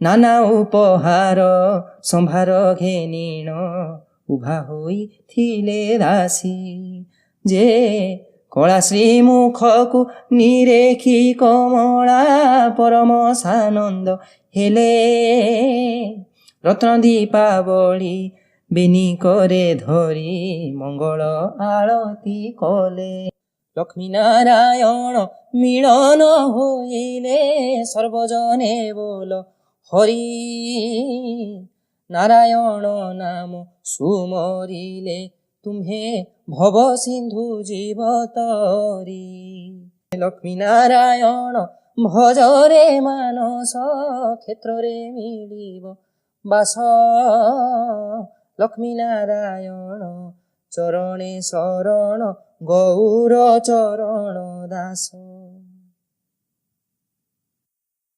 नाना उपहार सम्भार घेनिण उभा होइथिले दासी जे कला श्रीमुखकु निरेखी कमला परम सानंद हेले रत्न दीपावली बेनी करे धरी मंगल आळती कले लक्ष्मी नारायण मिलन होइले सर्वजने बोल हरि नारायण नाम सुमरिले तुम्हे भव सिंधु जीव तरी लक्ष्मी नारायण भजरे मानस क्षेत्रे मिलिब बास लक्ष्मी नारायण चरणे शरण गौर चरण दास।